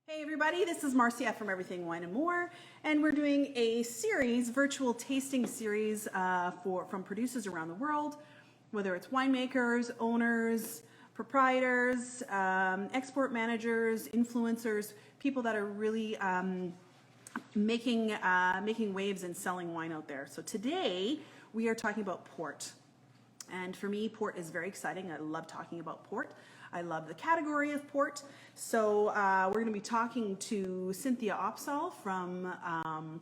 Hey everybody, this is Marcia from Everything Wine and More, and we're doing a series, virtual tasting series from producers around the world, whether it's winemakers, owners, proprietors, export managers, influencers, people that are really making waves and selling wine out there. So today we are talking about port. And for me, port is very exciting. I love talking about port. I love the category of port. So we're going to be talking to Cynthia Opsahl from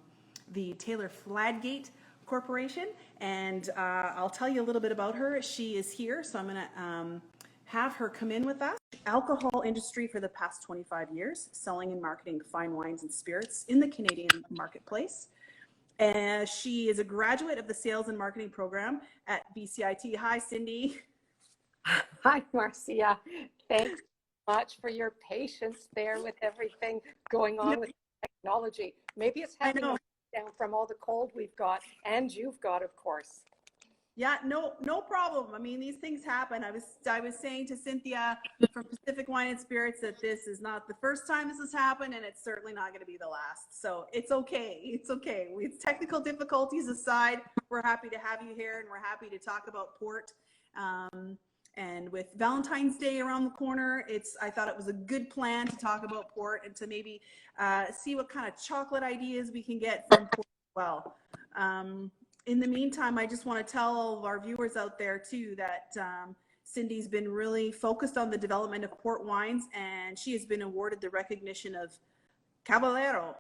the Taylor Fladgate Corporation. And I'll tell you a little bit about her. She is here, so I'm going to have her come in with us. Alcohol industry for the past 25 years, selling and marketing fine wines and spirits in the Canadian marketplace. And she is a graduate of the sales and marketing program at BCIT. Hi, Cindy. Hi, Marcia. Thanks so much for your patience there with everything going on with technology. Maybe it's having a down from all the cold we've got, and you've got, of course. Yeah, no problem. I mean, these things happen. I was saying to Cynthia from Pacific Wine and Spirits that this is not the first time this has happened, and it's certainly not going to be the last. So it's okay. It's okay. With technical difficulties aside, we're happy to have you here, and we're happy to talk about port. And with Valentine's Day around the corner, I thought it was a good plan to talk about port and to maybe see what kind of chocolate ideas we can get from port as well. In the meantime, I just want to tell all of our viewers out there too that Cindy's been really focused on the development of port wines, and she has been awarded the recognition of Caballero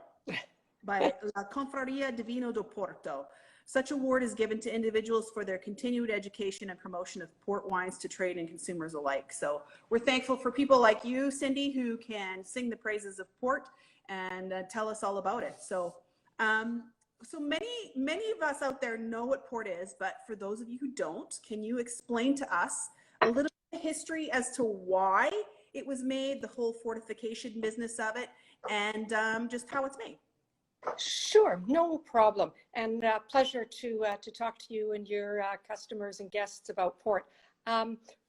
by La Confraria de Vino do Porto. Such award is given to individuals for their continued education and promotion of port wines to trade and consumers alike. So we're thankful for people like you, Cindy, who can sing the praises of port and tell us all about it. So many of us out there know what port is, but for those of you who don't, can you explain to us a little bit of history as to why it was made, the whole fortification business of it, and just how it's made? Sure, no problem. And pleasure to talk to you and your customers and guests about port.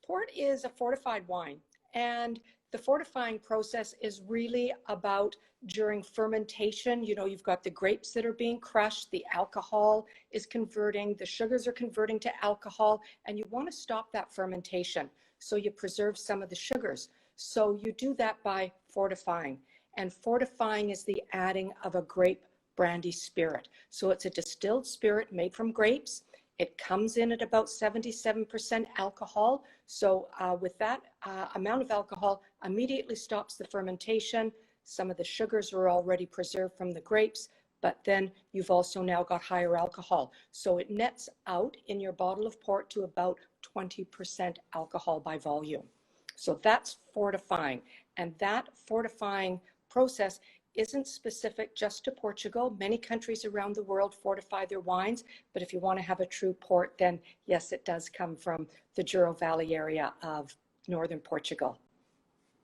Port is a fortified wine, and the fortifying process is really about during fermentation. You know, you've got the grapes that are being crushed, the alcohol is converting, the sugars are converting to alcohol, and you want to stop that fermentation. So you preserve some of the sugars. So you do that by fortifying. And fortifying is the adding of a grape brandy spirit. So it's a distilled spirit made from grapes. It comes in at about 77% alcohol. So with that amount of alcohol, immediately stops the fermentation. Some of the sugars are already preserved from the grapes, but then you've also now got higher alcohol. So it nets out in your bottle of port to about 20% alcohol by volume. So that's fortifying. And that fortifying process isn't specific just to Portugal. Many countries around the world fortify their wines, but if you want to have a true port, then yes, it does come from the Douro Valley area of northern Portugal.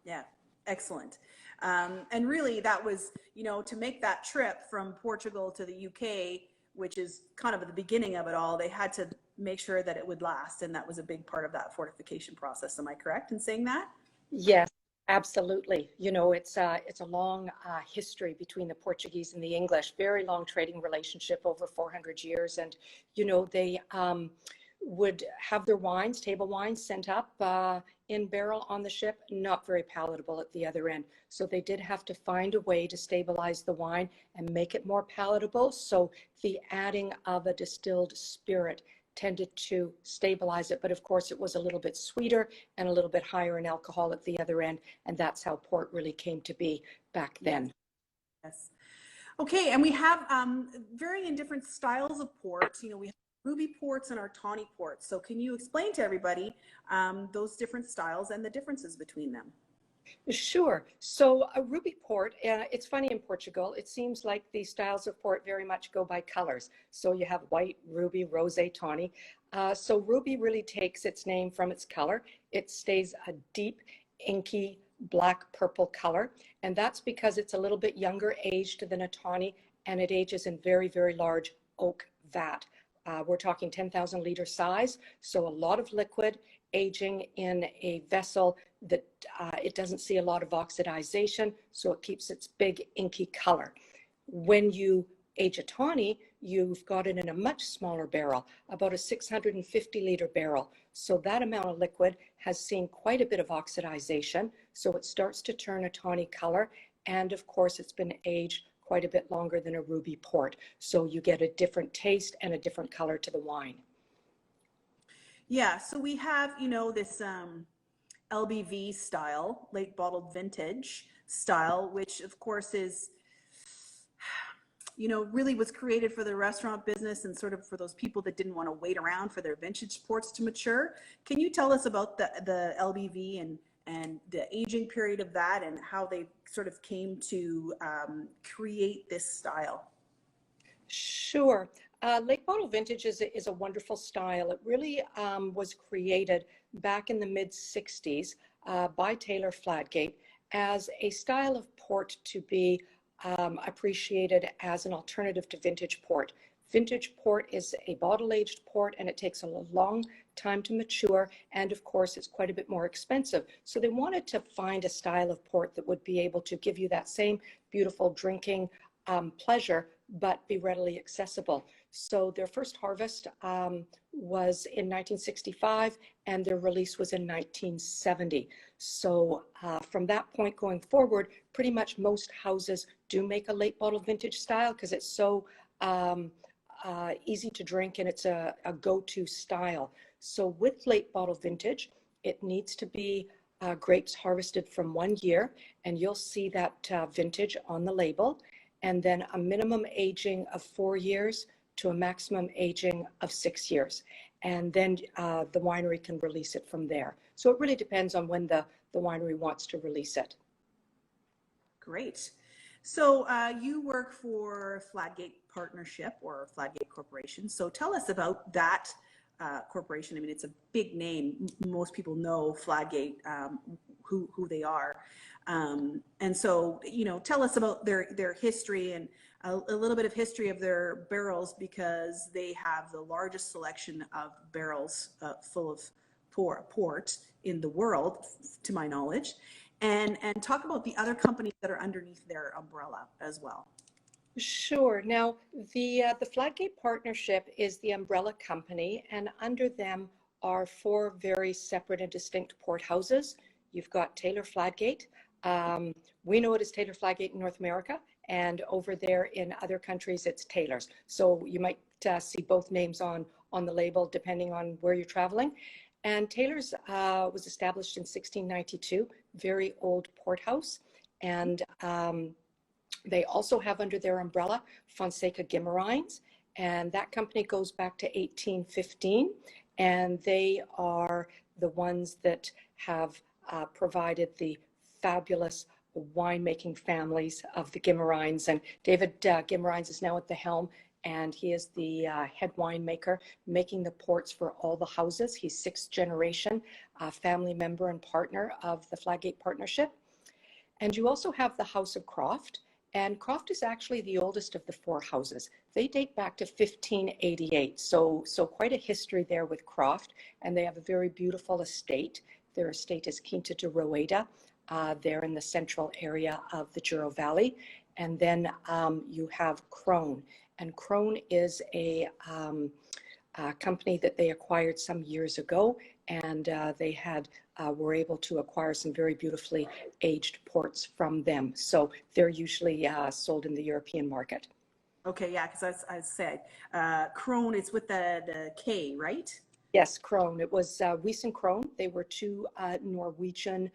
Yeah, excellent. And really that was, to make that trip from Portugal to the UK, which is kind of at the beginning of it all, they had to make sure that it would last. And that was a big part of that fortification process. Am I correct in saying that? Yes. Absolutely. You know, it's a long history between the Portuguese and the English, very long trading relationship over 400 years. And, they would have their wines, table wines, sent up in barrel on the ship, not very palatable at the other end. So they did have to find a way to stabilize the wine and make it more palatable. So the adding of a distilled spirit tended to stabilize it, but of course it was a little bit sweeter and a little bit higher in alcohol at the other end, and that's how port really came to be back then. Yes. Okay, and we have varying different styles of ports. We have ruby ports and our tawny ports. So can you explain to everybody those different styles and the differences between them? Sure. So a ruby port, it's funny in Portugal, it seems like the styles of port very much go by colors. So you have white, ruby, rosé, tawny. So ruby really takes its name from its color. It stays a deep, inky, black purple color. And that's because it's a little bit younger aged than a tawny, and it ages in very, very large oak vat. We're talking 10,000 liter size. So a lot of liquid aging in a vessel that it doesn't see a lot of oxidization, so it keeps its big inky color. When you age a tawny, you've got it in a much smaller barrel, about a 650-liter barrel. So that amount of liquid has seen quite a bit of oxidization, so it starts to turn a tawny color. And of course, it's been aged quite a bit longer than a ruby port. So you get a different taste and a different color to the wine. Yeah, so we have, this LBV style, late bottled vintage style, which of course is, really was created for the restaurant business and sort of for those people that didn't want to wait around for their vintage ports to mature. Can you tell us about the LBV and the aging period of that and how they sort of came to create this style? Sure. Late bottle vintage is a wonderful style. It really was created back in the mid-60s by Taylor Fladgate as a style of port to be appreciated as an alternative to vintage port. Vintage port is a bottle-aged port, and it takes a long time to mature, and of course it's quite a bit more expensive. So they wanted to find a style of port that would be able to give you that same beautiful drinking pleasure, but be readily accessible. So their first harvest was in 1965, and their release was in 1970. So from that point going forward, pretty much most houses do make a late bottle vintage style because it's so easy to drink, and it's a go-to style. So with late bottle vintage, it needs to be grapes harvested from 1 year, and you'll see that vintage on the label, and then a minimum aging of 4 years to a maximum aging of 6 years. And then the winery can release it from there. So it really depends on when the winery wants to release it. Great. So you work for Fladgate Partnership or Fladgate Corporation. So tell us about that corporation. I mean, it's a big name. Most people know Fladgate, who they are. And so, tell us about their history and a little bit of history of their barrels, because they have the largest selection of barrels full of port in the world, to my knowledge. And talk about the other companies that are underneath their umbrella as well. Sure. Now, the Fladgate Partnership is the umbrella company, and under them are 4 very separate and distinct port houses. You've got Taylor Fladgate. We know it as Taylor Fladgate in North America, and over there in other countries, it's Taylor's. So you might see both names on the label depending on where you're traveling. And Taylor's was established in 1692, very old port house. And they also have under their umbrella Fonseca Guimarães, and that company goes back to 1815. And they are the ones that have provided the fabulous winemaking families of the Guimarães. And David Guimarães is now at the helm, and he is the head winemaker making the ports for all the houses. He's 6th generation family member and partner of the Fladgate Partnership. And you also have the House of Croft, and Croft is actually the oldest of the 4 houses. They date back to 1588, so quite a history there with Croft, and they have a very beautiful estate. Their estate is Quinta de Rueda. They're in the central area of the Douro Valley. And then you have Crone. And Crone is a company that they acquired some years ago, and they were able to acquire some very beautifully aged ports from them. So they're usually sold in the European market. Okay, yeah, because I said Crone, it's with the K, right? Yes, Crone. It was Weiss and Crone. They were 2 Norwegian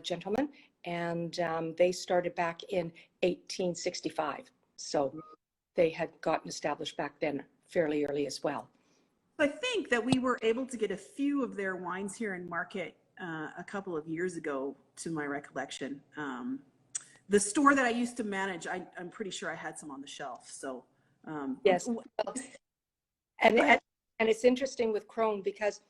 gentlemen, and they started back in 1865. So they had gotten established back then fairly early as well. I think that we were able to get a few of their wines here in market a couple of years ago, to my recollection. The store that I used to manage, I'm pretty sure I had some on the shelf. So yes, and it's interesting with Crone because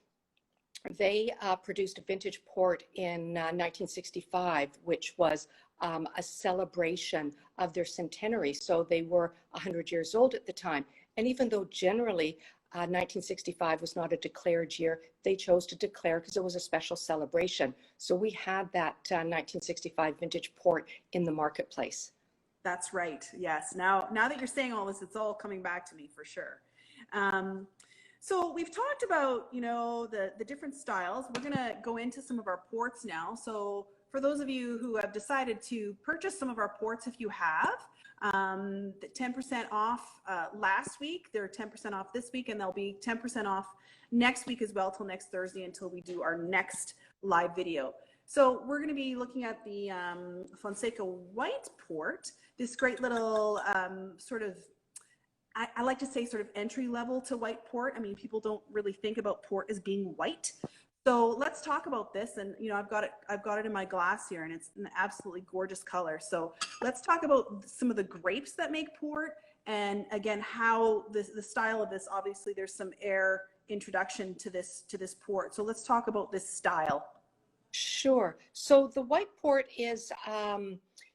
they produced a vintage port in 1965, which was a celebration of their centenary. So they were 100 years old at the time. And even though generally 1965 was not a declared year. They chose to declare because it was a special celebration. So we had that 1965 vintage port in the marketplace. That's right. Yes. Now that you're saying all this, it's all coming back to me for sure. So we've talked about, the different styles. We're going to go into some of our ports now. So for those of you who have decided to purchase some of our ports, if you have, the 10% off last week, they're 10% off this week, and they'll be 10% off next week as well till next Thursday until we do our next live video. So we're going to be looking at the Fonseca white port, this great little sort of, I like to say sort of entry level to white port. I mean, people don't really think about port as being white. So let's talk about this. And, I've got it in my glass here, and it's an absolutely gorgeous color. So let's talk about some of the grapes that make port. And again, how the style of this, obviously there's some air introduction to this port. So let's talk about this style. Sure. So the white port is,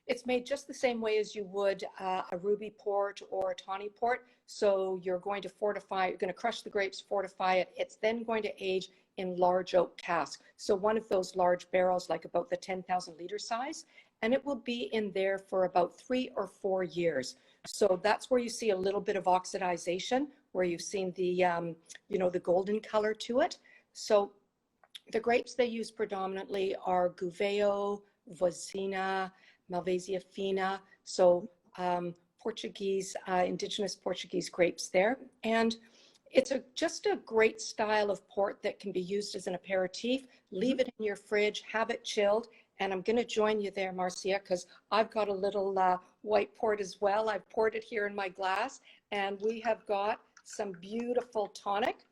it's made just the same way as you would a ruby port or a tawny port. So you're going to fortify, you're going to crush the grapes, fortify it. It's then going to age in large oak casks. So one of those large barrels, like about the 10,000 liter size, and it will be in there for about 3 or 4 years. So that's where you see a little bit of oxidization, where you've seen the, the golden color to it. So the grapes they use predominantly are Gouveio, Vozina, Malvasia fina, so Portuguese, indigenous Portuguese grapes there. And it's just a great style of port that can be used as an aperitif. Leave it in your fridge, have it chilled. And I'm going to join you there, Marcia, because I've got a little white port as well. I've poured it here in my glass, and we have got some beautiful tonic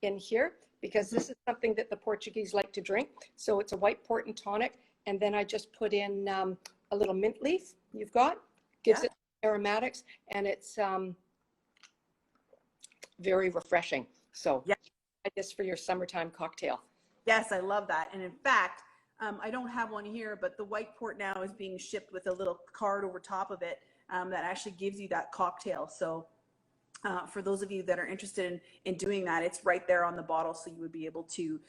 in here, because this is something that the Portuguese like to drink. So it's a white port and tonic. And then I just put in a little mint leaf you've got, gives it aromatics, and it's very refreshing. So this for your summertime cocktail. Yes, I love that. And in fact, I don't have one here, but the white port now is being shipped with a little card over top of it that actually gives you that cocktail. So for those of you that are interested in doing that, it's right there on the bottle, so you would be able to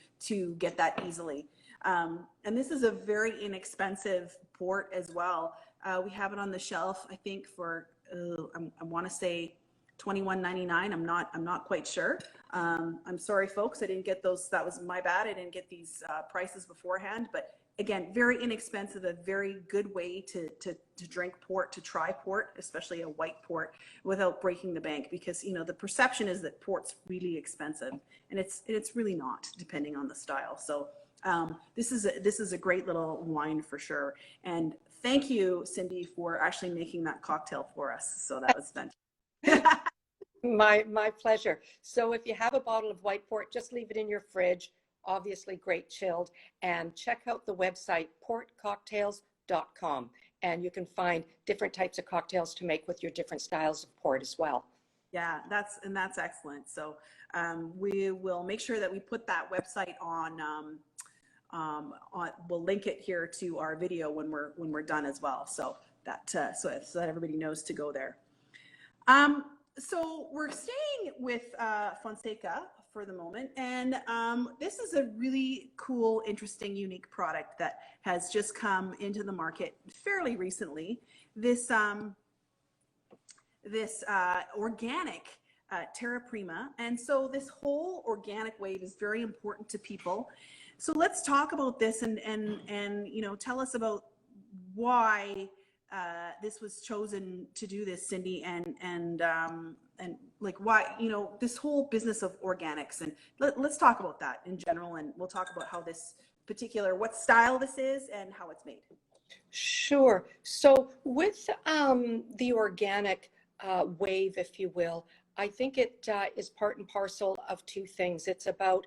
get that easily. And this is a very inexpensive port as well. We have it on the shelf, I think, for I want to say $21.99. I'm not quite sure. I'm sorry, folks, I didn't get those. That was my bad. I didn't get these prices beforehand. But again, very inexpensive, a very good way to drink port, to try port, especially a white port, without breaking the bank, because the perception is that port's really expensive, and it's really not, depending on the style. So this is a great little wine for sure. And thank you, Cindy, for actually making that cocktail for us. So that was fantastic. My pleasure. So if you have a bottle of white port, just leave it in your fridge. Obviously great chilled, and check out the website portcocktails.com, and you can find different types of cocktails to make with your different styles of port as well. Yeah, that's excellent. So we will make sure that we put that website on we'll link it here to our video when we're done as well, so that everybody knows to go there. So we're staying with Fonseca for the moment, and this is a really cool, interesting, unique product that has just come into the market fairly recently. This organic Terra Prima, and so this whole organic wave is very important to people. So let's talk about this and tell us about why this was chosen to do this, Cindy, and like why, this whole business of organics, and let's talk about that in general, and we'll talk about how this particular, what style this is and how it's made. Sure. So with the organic wave, if you will, I think it is part and parcel of two things. It's about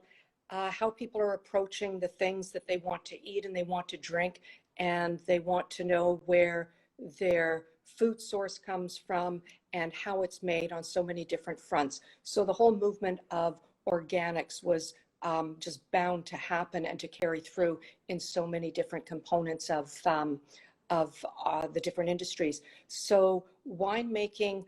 how people are approaching the things that they want to eat and they want to drink, and they want to know where their food source comes from and how it's made on so many different fronts. So the whole movement of organics was just bound to happen and to carry through in so many different components of the different industries. So winemaking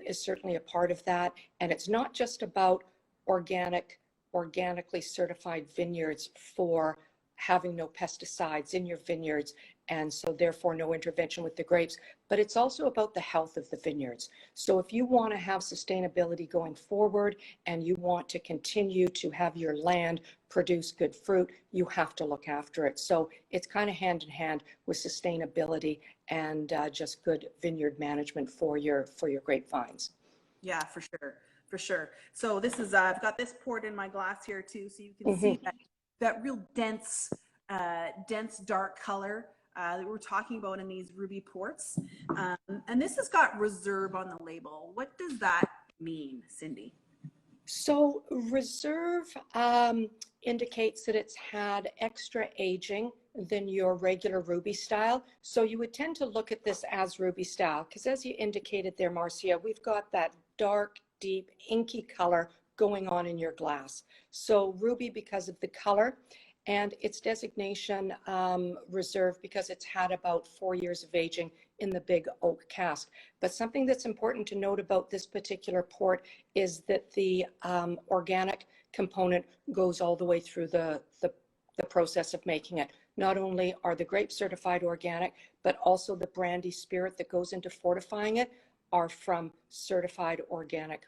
is certainly a part of that. And it's not just about organically certified vineyards for having no pesticides in your vineyards, and so therefore no intervention with the grapes, but it's also about the health of the vineyards. So if you want to have sustainability going forward and you want to continue to have your land produce good fruit, you have to look after it. So it's kind of hand in hand with sustainability and just good vineyard management for your grapevines. Yeah, for sure, for sure. So this is I've got this poured in my glass here too, so you can see that real dense, dense dark color that we're talking about in these ruby ports. And this has got reserve on the label. What does that mean, Cindy? So reserve indicates that it's had extra aging than your regular ruby style. So you would tend to look at this as ruby style, because as you indicated there, Marcia, we've got that dark, deep, inky color going on in your glass. So ruby because of the color, and its designation reserve because it's had about 4 years of aging in the big oak cask. But something that's important to note about this particular port is that the organic component goes all the way through the process of making it. Not only are the grapes certified organic, but also the brandy spirit that goes into fortifying it are from certified organic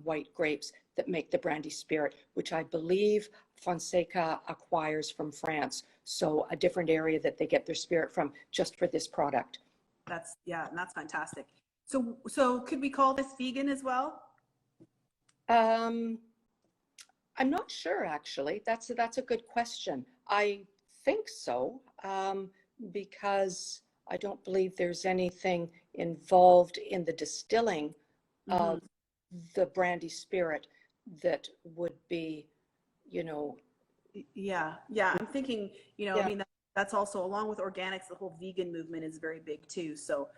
white grapes that make the brandy spirit, which I believe Fonseca acquires from France. So a different area that they get their spirit from just for this product. That's, yeah, and that's fantastic. So could we call this vegan as well? I'm not sure, actually. That's a good question. I think so, because I don't believe there's anything involved in the distilling of the brandy spirit that would be, Yeah, I'm thinking, I mean, that's also, along with organics, the whole vegan movement is very big too. So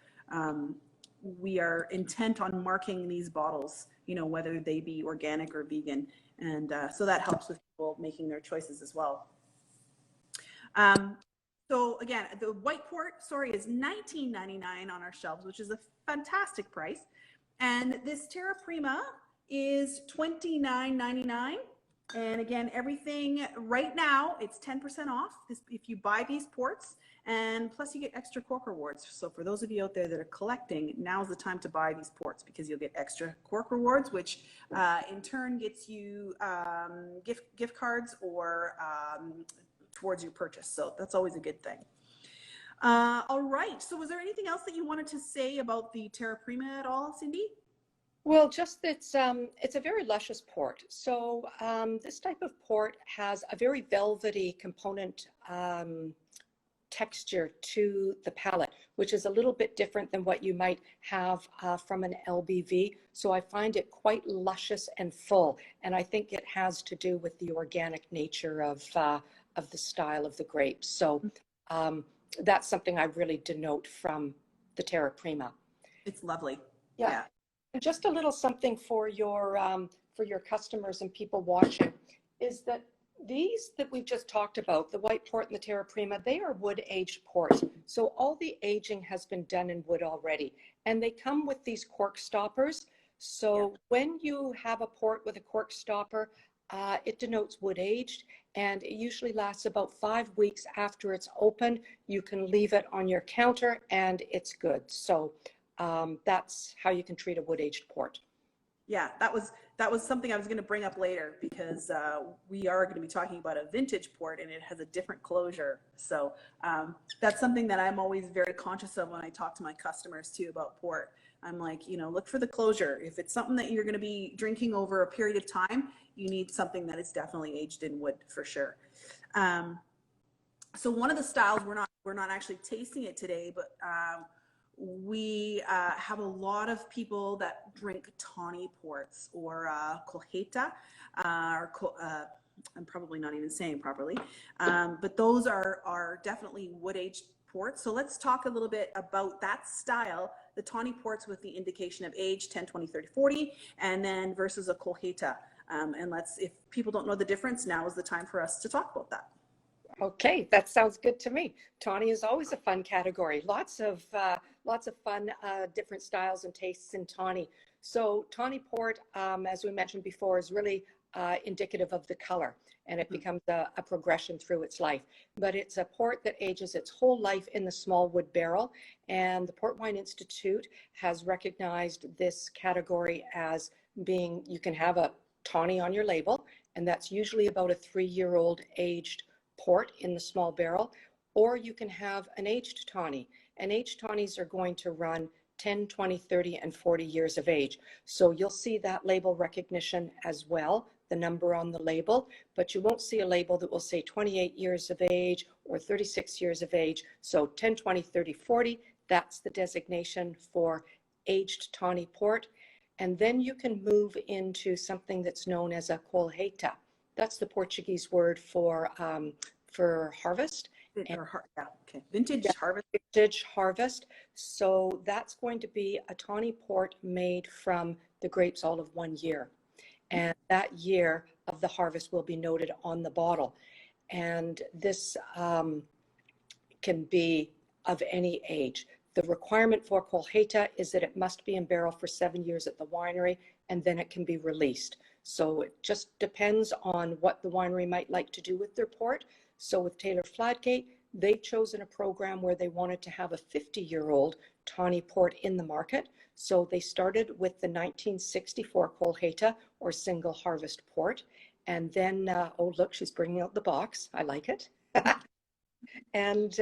we are intent on marking these bottles, whether they be organic or vegan. And so that helps with people making their choices as well. So again, the white port, is $19.99 on our shelves, which is a fantastic price. And this Terra Prima is $29.99. And again, everything right now, it's 10% off if you buy these ports, and plus you get extra cork rewards. So for those of you out there that are collecting, now's the time to buy these ports because you'll get extra cork rewards, which in turn gets you gift cards or towards your purchase. So that's always a good thing. All right. So was there anything else that you wanted to say about the Terra Prima at all, Cindy? Well, just that it's a very luscious port. So this type of port has a very velvety component texture to the palate, which is a little bit different than what you might have from an LBV. So I find it quite luscious and full, and I think it has to do with the organic nature of the style of the grapes. So that's something I really denote from the Terra Prima. It's lovely. Yeah. And just a little something for your customers and people watching is that these that we've just talked about, the white port and the Terra Prima, they are wood aged ports. So all the aging has been done in wood already, and they come with these cork stoppers. So when you have a port with a cork stopper, it denotes wood aged, and it usually lasts about 5 weeks after it's opened. You can leave it on your counter and it's good. So that's how you can treat a wood-aged port. Yeah, that was something I was going to bring up later, because we are going to be talking about a vintage port and it has a different closure. So that's something that I'm always very conscious of when I talk to my customers too about port. I'm like, look for the closure. If it's something that you're going to be drinking over a period of time, you need something that is definitely aged in wood for sure. So one of the styles, we're not actually tasting it today, but we have a lot of people that drink tawny ports or colheita, I'm probably not even saying properly, but those are definitely wood-aged ports. So let's talk a little bit about that style, the tawny ports with the indication of age 10, 20, 30, 40, and then versus a colheita. And if people don't know the difference, now is the time for us to talk about that. Okay, that sounds good to me. Tawny is always a fun category. Lots of fun, different styles and tastes in tawny. So tawny port, as we mentioned before, is really indicative of the color, and it becomes a progression through its life. But it's a port that ages its whole life in the small wood barrel, and the Port Wine Institute has recognized this category as being, you can have a tawny on your label, and that's usually about a 3-year-old aged port in the small barrel, or you can have an aged tawny. And aged tawnies are going to run 10, 20, 30, and 40 years of age. So you'll see that label recognition as well, the number on the label, but you won't see a label that will say 28 years of age or 36 years of age. So 10, 20, 30, 40, that's the designation for aged tawny port. And then you can move into something that's known as a colheita. That's the Portuguese word for harvest. Yeah, okay. Vintage harvest. Vintage harvest. So that's going to be a tawny port made from the grapes all of 1 year. And that year of the harvest will be noted on the bottle. And this can be of any age. The requirement for colheita is that it must be in barrel for 7 years at the winery, and then it can be released. So it just depends on what the winery might like to do with their port. So with Taylor Fladgate, they've chosen a program where they wanted to have a 50-year-old tawny port in the market. So they started with the 1964 colheita, or single harvest port. And then, oh, look, she's bringing out the box. I like it. And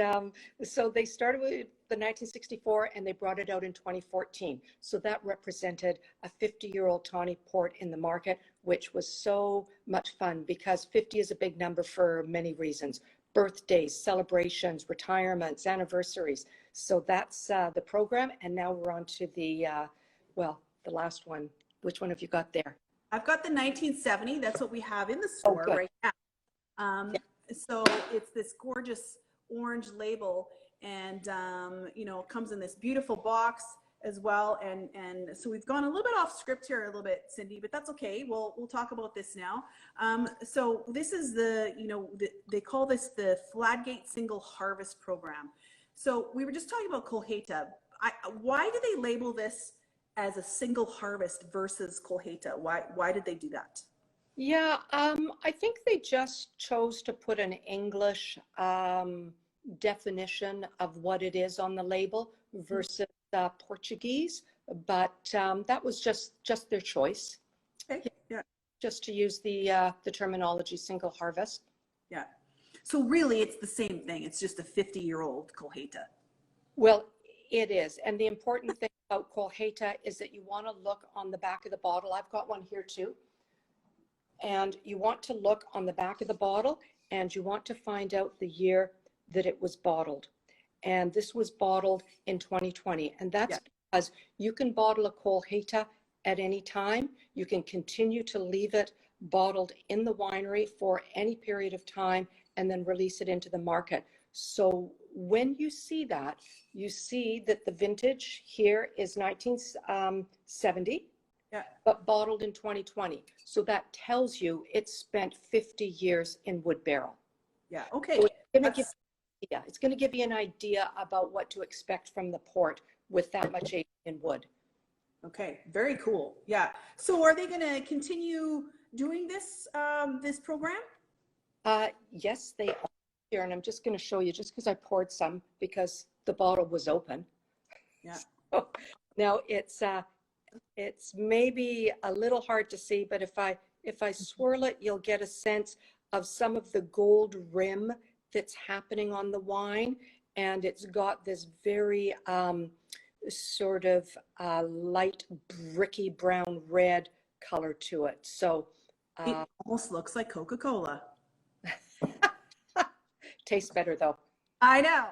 so they started with the 1964 and they brought it out in 2014. So that represented a 50-year-old tawny port in the market, which was so much fun because 50 is a big number for many reasons. Birthdays, celebrations, retirements, anniversaries. So that's the program. And now we're on to the, well, the last one. Which one have you got there? I've got the 1970. That's what we have in the store right now. Yeah. So it's this gorgeous orange label, and you know, it comes in this beautiful box as well. And so we've gone a little bit off script here a little bit, Cindy, but that's okay. We'll talk about this now. So this is the, you know, they call this the Fladgate Single Harvest Program. So we were just talking about colheita. Why do they label this as a single harvest versus colheita? Why did they do that? Yeah, I think they just chose to put an English definition of what it is on the label versus Portuguese, but that was just their choice. Okay. Yeah. Just to use the terminology single harvest. Yeah. So really, it's the same thing. It's just a 50-year-old colheita. Well, it is, and the important thing about colheita is that you want to look on the back of the bottle. I've got one here too. And you want to look on the back of the bottle and you want to find out the year that it was bottled. And this was bottled in 2020. And that's because you can bottle a colheita at any time. You can continue to leave it bottled in the winery for any period of time and then release it into the market. So when you see that, you see that the vintage here is 1970. Yeah. But bottled in 2020. So that tells you it spent 50 years in wood barrel. Yeah, okay. So it's going to give you an idea about what to expect from the port with that much aging in wood. Okay, very cool. Yeah. So are they going to continue doing this this program? Yes, they are here. And I'm just going to show you, just because I poured some because the bottle was open. Yeah. So now it's maybe a little hard to see, but if I swirl it, you'll get a sense of some of the gold rim that's happening on the wine. And it's got this very sort of light bricky brown red color to it. So it almost looks like Coca-Cola. Tastes better though. I know.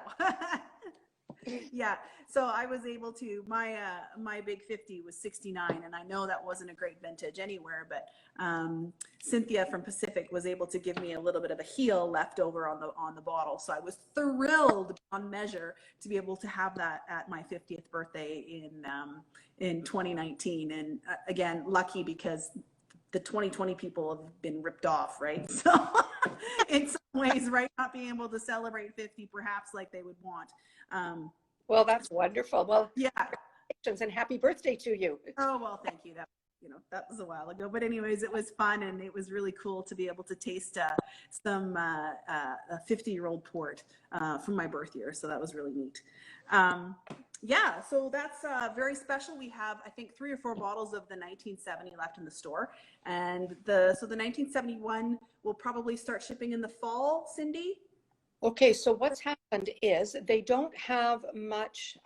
Yeah. So I was able to, my big 50 was 69, and I know that wasn't a great vintage anywhere, but Cynthia from Pacific was able to give me a little bit of a heel left over on the bottle. So I was thrilled on measure to be able to have that at my 50th birthday in 2019. And again, lucky because the 2020 people have been ripped off, right? So in some ways, right, not being able to celebrate 50 perhaps like they would want. Well, that's wonderful. Well, Yeah. congratulations and happy birthday to you. Oh, well, thank you. That was a while ago, but anyways, it was fun, and it was really cool to be able to taste some a 50-year-old port from my birth year. So that was really neat. Yeah, so that's very special. We have, I think, 3 or 4 bottles of the 1970 left in the store, and the 1971 will probably start shipping in the fall. Cindy. Okay, so what's happened is they don't have much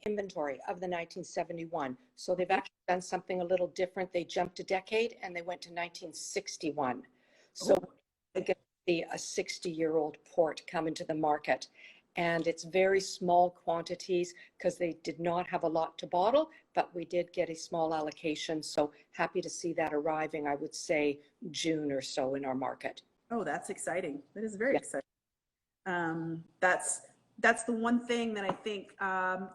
inventory of the 1971. So they've actually done something a little different. They jumped a decade and they went to 1961. So we're going to see a 60-year-old port come into the market. And it's very small quantities because they did not have a lot to bottle, but we did get a small allocation. So happy to see that arriving, I would say June or so in our market. Oh, that's exciting. That is very exciting. That's the one thing that I think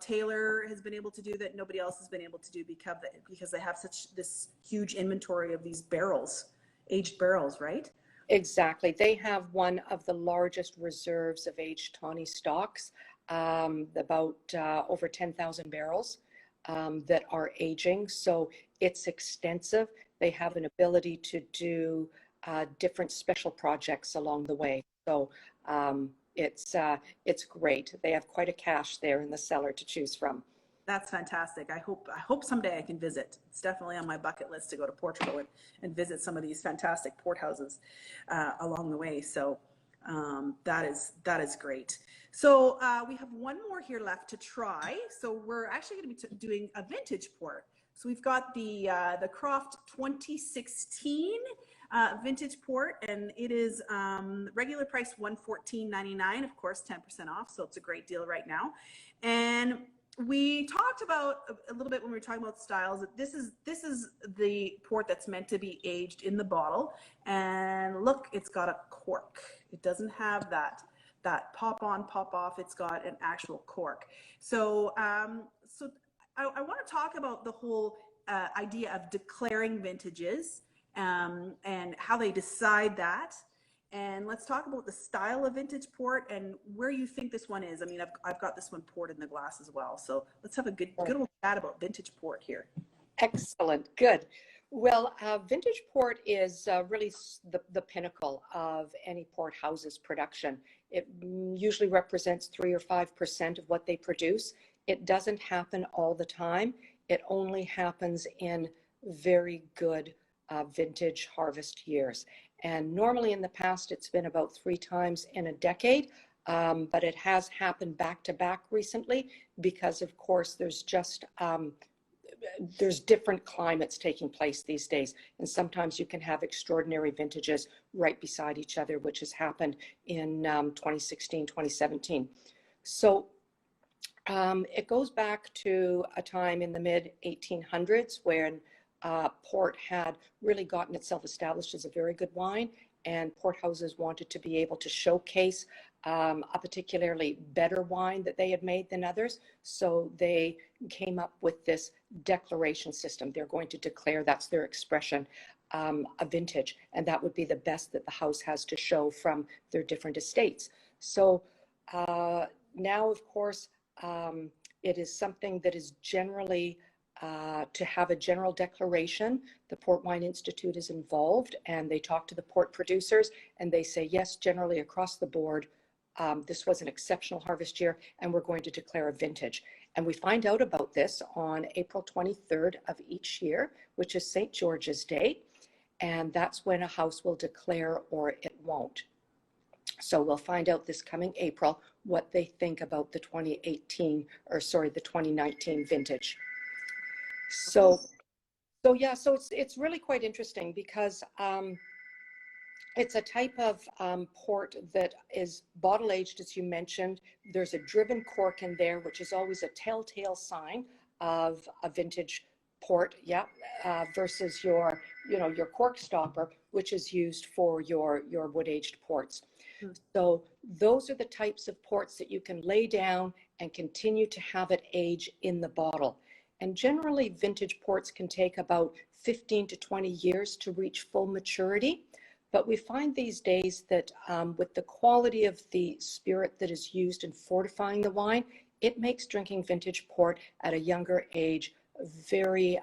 Taylor has been able to do that nobody else has been able to do because they have this huge inventory of these barrels, aged barrels, right? Exactly. They have one of the largest reserves of aged tawny stocks, about over 10,000 barrels that are aging. So it's extensive. They have an ability to do different special projects along the way. So it's great. They have quite a cache there in the cellar to choose from. That's fantastic. I hope someday I can visit. It's definitely on my bucket list to go to Portugal and visit some of these fantastic port houses along the way. So that is great. So we have one more here left to try. So we're actually going to be doing a vintage port. So we've got the Croft 2016 vintage port, and it is regular price $114.99, of course 10% off, so it's a great deal right now. And we talked about a little bit when we were talking about styles that this is the port that's meant to be aged in the bottle. And look, it's got a cork. It doesn't have that pop on, pop off. It's got an actual cork. So I want to talk about the whole idea of declaring vintages and how they decide that. And let's talk about the style of vintage port and where you think this one is. I mean, I've got this one poured in the glass as well. So let's have a good old chat about vintage port here. Excellent. Good. Well, vintage port is really the pinnacle of any port house's production. It usually represents 3 or 5% of what they produce. It doesn't happen all the time. It only happens in very good vintage harvest years. And normally in the past, it's been about 3 times in a decade, but it has happened back to back recently because, of course, there's just there's different climates taking place these days. And sometimes you can have extraordinary vintages right beside each other, which has happened in 2016, 2017. So it goes back to a time in the mid 1800s when port had really gotten itself established as a very good wine, and port houses wanted to be able to showcase a particularly better wine that they had made than others. So they came up with this declaration system. They're going to declare, that's their expression, a vintage, and that would be the best that the house has to show from their different estates. So now, of course, it is something that is generally to have a general declaration. The Port Wine Institute is involved, and they talk to the port producers, and they say, yes, generally across the board, this was an exceptional harvest year, and we're going to declare a vintage. And we find out about this on April 23rd of each year, which is St. George's Day, and that's when a house will declare or it won't. So we'll find out this coming April what they think about the 2019 vintage. So yeah, so it's really quite interesting because it's a type of port that is bottle aged, as you mentioned. There's a driven cork in there, which is always a telltale sign of a vintage port, versus your cork stopper, which is used for your wood aged ports. So those are the types of ports that you can lay down and continue to have it age in the bottle. And generally, vintage ports can take about 15 to 20 years to reach full maturity. But we find these days that with the quality of the spirit that is used in fortifying the wine, it makes drinking vintage port at a younger age very,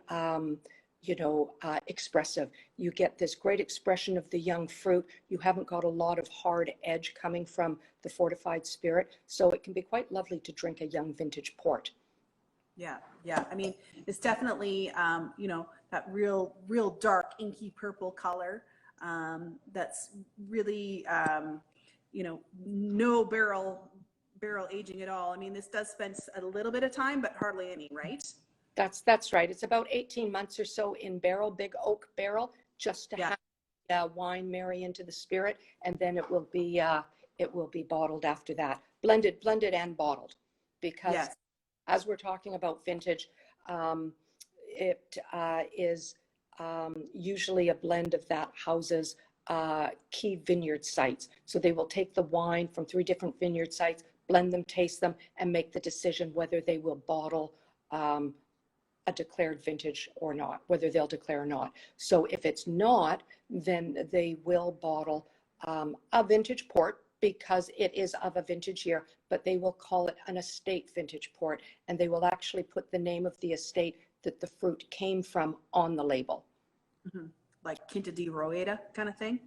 expressive. You get this great expression of the young fruit. You haven't got a lot of hard edge coming from the fortified spirit. So it can be quite lovely to drink a young vintage port. Yeah, yeah. I mean, it's definitely, that real dark inky purple color. That's really, no barrel aging at all. I mean, this does spend a little bit of time, but hardly any, right? That's right. It's about 18 months or so in barrel, big oak barrel, just to have wine marry into the spirit, and then it will be bottled after that, blended and bottled, because as we're talking about vintage, it is usually a blend of that houses key vineyard sites. So they will take the wine from 3 different vineyard sites, blend them, taste them, and make the decision whether they will bottle a declared vintage or not, whether they'll declare or not. So if it's not, then they will bottle a vintage port because it is of a vintage year, but they will call it an estate vintage port, and they will actually put the name of the estate that the fruit came from on the label. Mm-hmm. Like Quinta di Roeda kind of thing?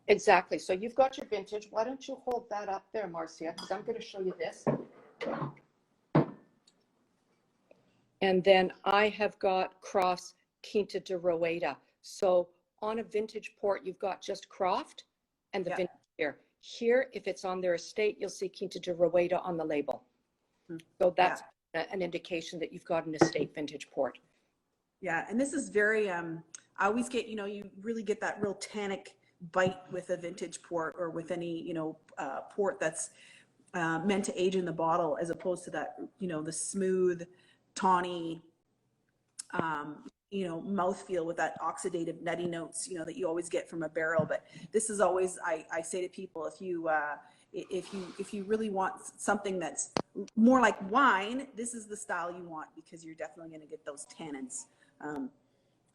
Exactly. So you've got your vintage. Why don't you hold that up there, Marcia, because I'm going to show you this. And then I have got Croft's Quinta de Roeda. So on a vintage port, you've got just Croft and the vintage here. Here, if it's on their estate, you'll see Quinta de Roeda on the label. So that's an indication that you've got an estate vintage port. Yeah, and this is very, I always get, you really get that real tannic bite with a vintage port or with any, port that's meant to age in the bottle, as opposed to that, the smooth, tawny, mouthfeel with that oxidative nutty notes, that you always get from a barrel. But this is always, I say to people, if you really want something that's more like wine, this is the style you want, because you're definitely going to get those tannins.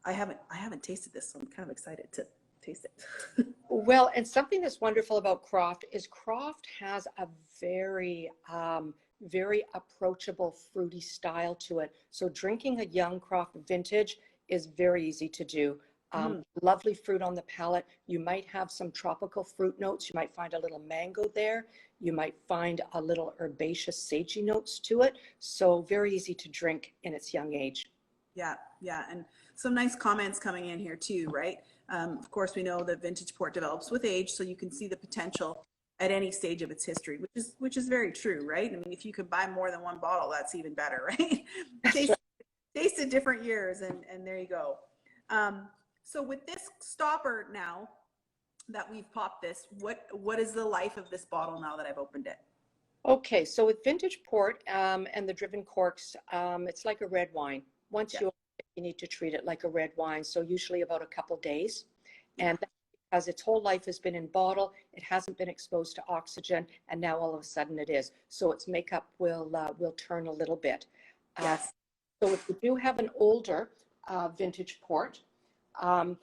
I haven't tasted this, so I'm kind of excited to taste it. Well, and something that's wonderful about Croft is Croft has a very, very approachable fruity style to it. So drinking a young Croft vintage is very easy to do. Lovely fruit on the palate. You might have some tropical fruit notes. You might find a little mango there. You might find a little herbaceous, sagey notes to it. So very easy to drink in its young age. Yeah, yeah, and some nice comments coming in here too, right? Of course, we know that vintage port develops with age, so you can see the potential at any stage of its history, which is very true, right? I mean, if you could buy more than one bottle, that's even better, right? Taste at different years, and there you go. So with this stopper now that we've popped this, what is the life of this bottle now that I've opened it? Okay, so with vintage port and the driven corks, it's like a red wine. Once you need to treat it like a red wine, so usually about a couple days. And that's because its whole life has been in bottle, it hasn't been exposed to oxygen, and now all of a sudden it is. So its makeup will turn a little bit. Yes. So if you do have an older vintage port, and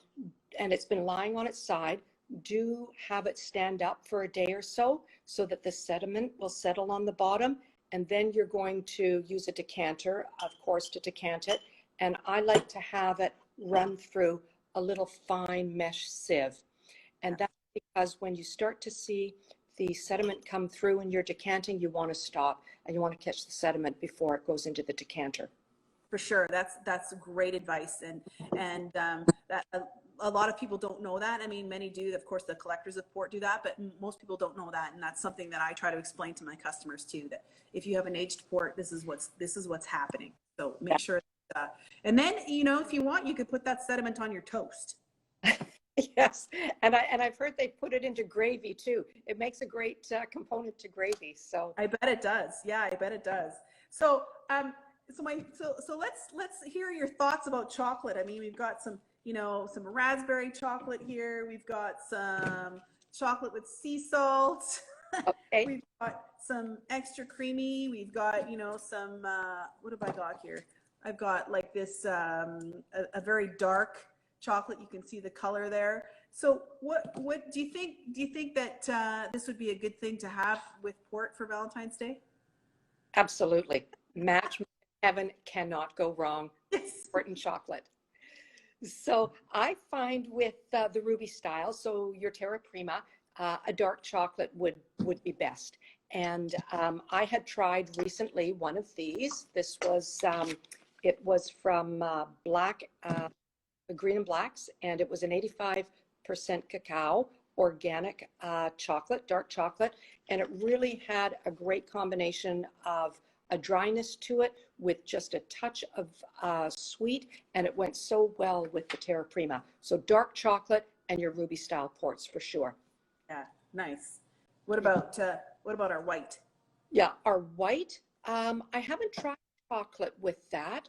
it's been lying on its side, do have it stand up for a day or so that the sediment will settle on the bottom. And then you're going to use a decanter, of course, to decant it. And I like to have it run through a little fine mesh sieve. And that's because when you start to see the sediment come through in your decanting, you want to stop and you want to catch the sediment before it goes into the decanter. For sure, that's great advice, and that a lot of people don't know that. I mean, many do. Of course, the collectors of port do that, but most people don't know that, and that's something that I try to explain to my customers too. That if you have an aged port, this is what's happening. So make sure. And then, if you want, you could put that sediment on your toast. Yes, and I've heard they put it into gravy too. It makes a great component to gravy. So I bet it does. Yeah, I bet it does. So so let's hear your thoughts about chocolate. I mean, we've got some raspberry chocolate here. We've got some chocolate with sea salt. Okay. We've got some extra creamy. We've got some what have I got here? I've got like this, a very dark chocolate. You can see the color there. So what do you think? Do you think that this would be a good thing to have with port for Valentine's Day? Absolutely. Match made in heaven, cannot go wrong. Yes. Port and chocolate. So I find with the ruby style, so your Terra Prima, a dark chocolate would be best. And I had tried recently one of these. This was it was from Green and Blacks, and it was an 85% cacao, organic chocolate, dark chocolate, and it really had a great combination of a dryness to it with just a touch of sweet, and it went so well with the Terra Prima. So dark chocolate and your ruby style ports for sure. Yeah, nice. What about our white? Yeah, our white, I haven't tried chocolate with that.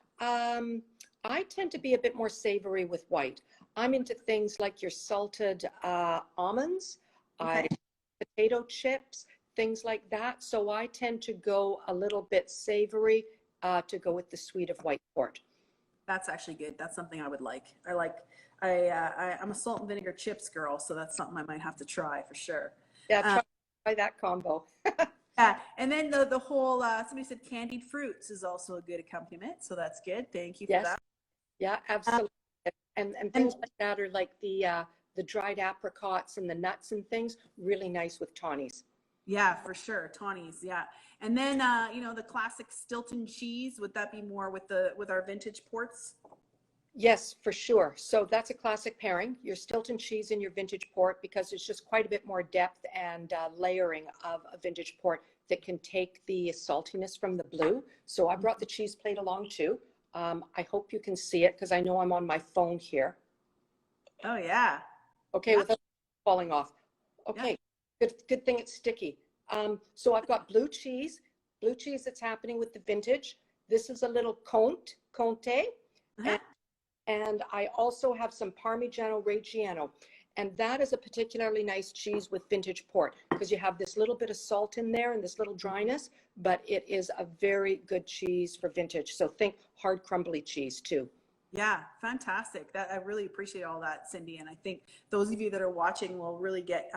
I tend to be a bit more savory with white. I'm into things like your salted almonds, Okay. potato chips, things like that. So I tend to go a little bit savory to go with the sweet of white port. That's actually good. That's something I would like. I'm a salt and vinegar chips girl, so that's something I might have to try for sure. Yeah, Um, try that combo. yeah, and then the whole somebody said candied fruits is also a good accompaniment, so that's good. Thank you for Yes, that. yeah, Um, absolutely. And and things like that are like the dried apricots and the nuts and things, really nice with tawnies. yeah, for sure, Tawny's, yeah. And then the classic Stilton cheese. Would that be more with our vintage ports? Yes, for sure. So that's a classic pairing, your Stilton cheese and your vintage port, because it's just quite a bit more depth and layering of a vintage port that can take the saltiness from the blue. So I brought the cheese plate along too. I hope you can see it because I know I'm on my phone here. Oh yeah, Okay, yeah, without falling off. yeah. Okay, good thing it's sticky. So I've got blue cheese that's happening with the vintage. This is a little Conte, Uh-huh. and I also have some Parmigiano Reggiano. And that is a particularly nice cheese with vintage port because you have this little bit of salt in there and this little dryness, but it is a very good cheese for vintage. So think hard crumbly cheese too. Yeah, fantastic. That I really appreciate all that, Cindy. And I think those of you that are watching will really get.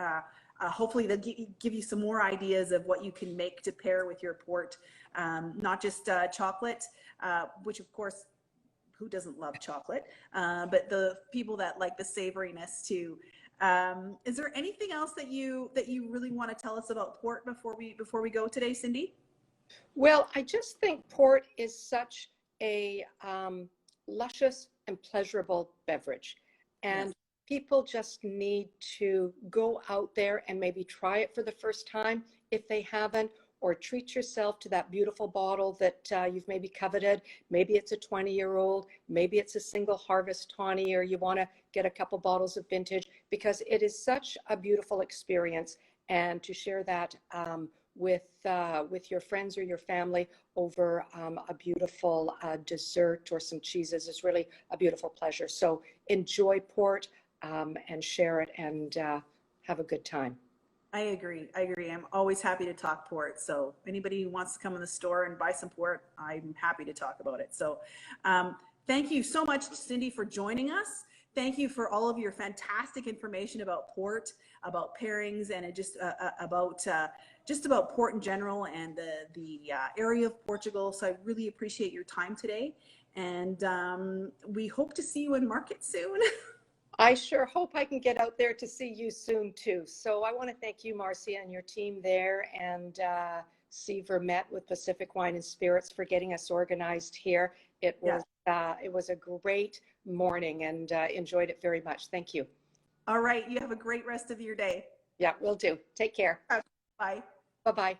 Hopefully, they'll give you some more ideas of what you can make to pair with your port. Not just chocolate, which of course, who doesn't love chocolate? But the people that like the savoriness too. Is there anything else that you really want to tell us about port before we go today, Cindy? Well, I just think port is such a luscious and pleasurable beverage. Yes. And people just need to go out there and maybe try it for the first time if they haven't, or treat yourself to that beautiful bottle that you've maybe coveted. Maybe it's a 20-year-old, maybe it's a single harvest tawny, or you want to get a couple bottles of vintage, because it is such a beautiful experience. And to share that with your friends or your family over a beautiful dessert or some cheeses is really a beautiful pleasure. So enjoy port and share it and have a good time. I agree. I agree. I'm always happy to talk port. So anybody who wants to come in the store and buy some port, I'm happy to talk about it. So thank you so much, Cindy, for joining us. Thank you for all of your fantastic information about port, about pairings, and just about port in general and the area of Portugal. So I really appreciate your time today, and we hope to see you in market soon. I sure hope I can get out there to see you soon too. So I want to thank you, Marcia, and your team there, and C. Vermette with Pacific Wine and Spirits for getting us organized here. It Yeah. was a great morning and enjoyed it very much. Thank you. All right. You have a great rest of your day. Yeah, will do. Take care. Bye. Bye-bye.